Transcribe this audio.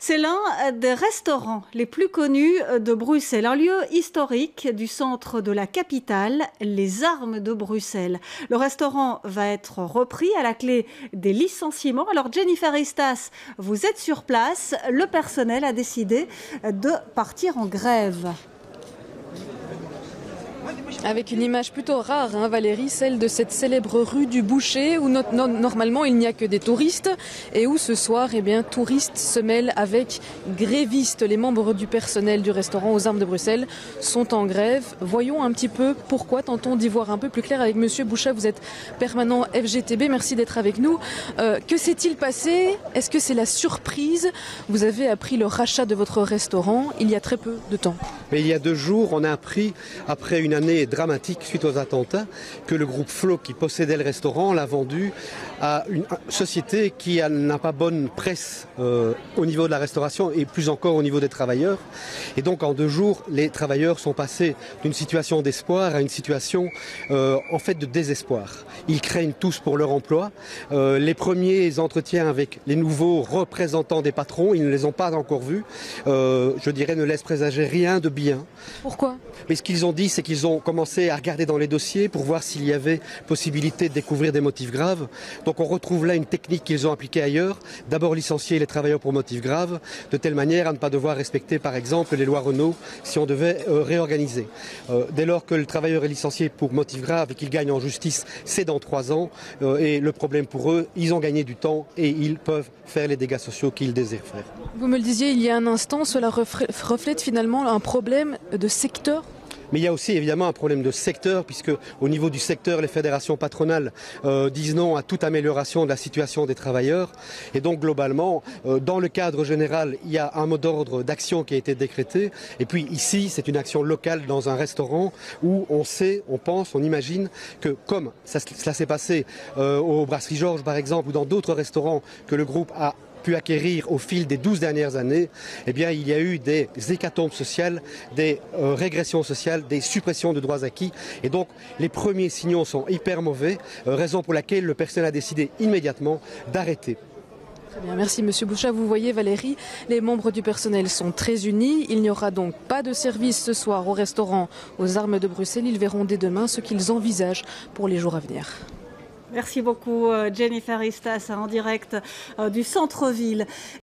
C'est l'un des restaurants les plus connus de Bruxelles, un lieu historique du centre de la capitale, les Armes de Bruxelles. Le restaurant va être repris à la clé des licenciements. Alors Jennifer Istas, vous êtes sur place, le personnel a décidé de partir en grève. Avec une image plutôt rare, Valérie, celle de cette célèbre rue du Boucher où normalement il n'y a que des touristes et où ce soir, touristes se mêlent avec grévistes. Les membres du personnel du restaurant aux Armes de Bruxelles sont en grève. Voyons un petit peu pourquoi, tentons d'y voir un peu plus clair avec Monsieur Bouchat. Vous êtes permanent FGTB, merci d'être avec nous. Que s'est-il passé? Est-ce que c'est la surprise? Vous avez appris le rachat de votre restaurant il y a très peu de temps. Mais il y a 2 jours, on a appris, après une année dramatique suite aux attentats, que le groupe Flo qui possédait le restaurant l'a vendu à une société qui n'a pas bonne presse au niveau de la restauration et plus encore au niveau des travailleurs. Et donc en 2 jours, les travailleurs sont passés d'une situation d'espoir à une situation en fait de désespoir. Ils craignent tous pour leur emploi. Les premiers entretiens avec les nouveaux représentants des patrons, ils ne les ont pas encore vus. Je dirais ne laissent présager rien de bien. Pourquoi? Mais ce qu'ils ont dit, c'est qu'ils ont commencé à regarder dans les dossiers pour voir s'il y avait possibilité de découvrir des motifs graves. Donc on retrouve là une technique qu'ils ont appliquée ailleurs. D'abord licencier les travailleurs pour motifs graves, de telle manière à ne pas devoir respecter par exemple les lois Renault si on devait réorganiser. Dès lors que le travailleur est licencié pour motifs graves et qu'il gagne en justice, c'est dans 3 ans. Et le problème pour eux, ils ont gagné du temps et ils peuvent faire les dégâts sociaux qu'ils désirent faire. Vous me le disiez il y a un instant, cela reflète finalement un problème de secteur. Mais il y a aussi évidemment un problème de secteur, puisque au niveau du secteur, les fédérations patronales disent non à toute amélioration de la situation des travailleurs. Et donc globalement, dans le cadre général, il y a un mot d'ordre d'action qui a été décrété. Et puis ici, c'est une action locale dans un restaurant où on sait, on pense, on imagine que comme cela s'est passé au Brasserie Georges par exemple, ou dans d'autres restaurants que le groupe a pu acquérir au fil des 12 dernières années, il y a eu des hécatombes sociales, des régressions sociales, des suppressions de droits acquis. Et donc, les premiers signaux sont hyper mauvais, raison pour laquelle le personnel a décidé immédiatement d'arrêter. Très bien, merci Monsieur Bouchat. Vous voyez Valérie, les membres du personnel sont très unis. Il n'y aura donc pas de service ce soir au restaurant aux Armes de Bruxelles. Ils verront dès demain ce qu'ils envisagent pour les jours à venir. Merci beaucoup Jennifer Istas en direct du centre-ville.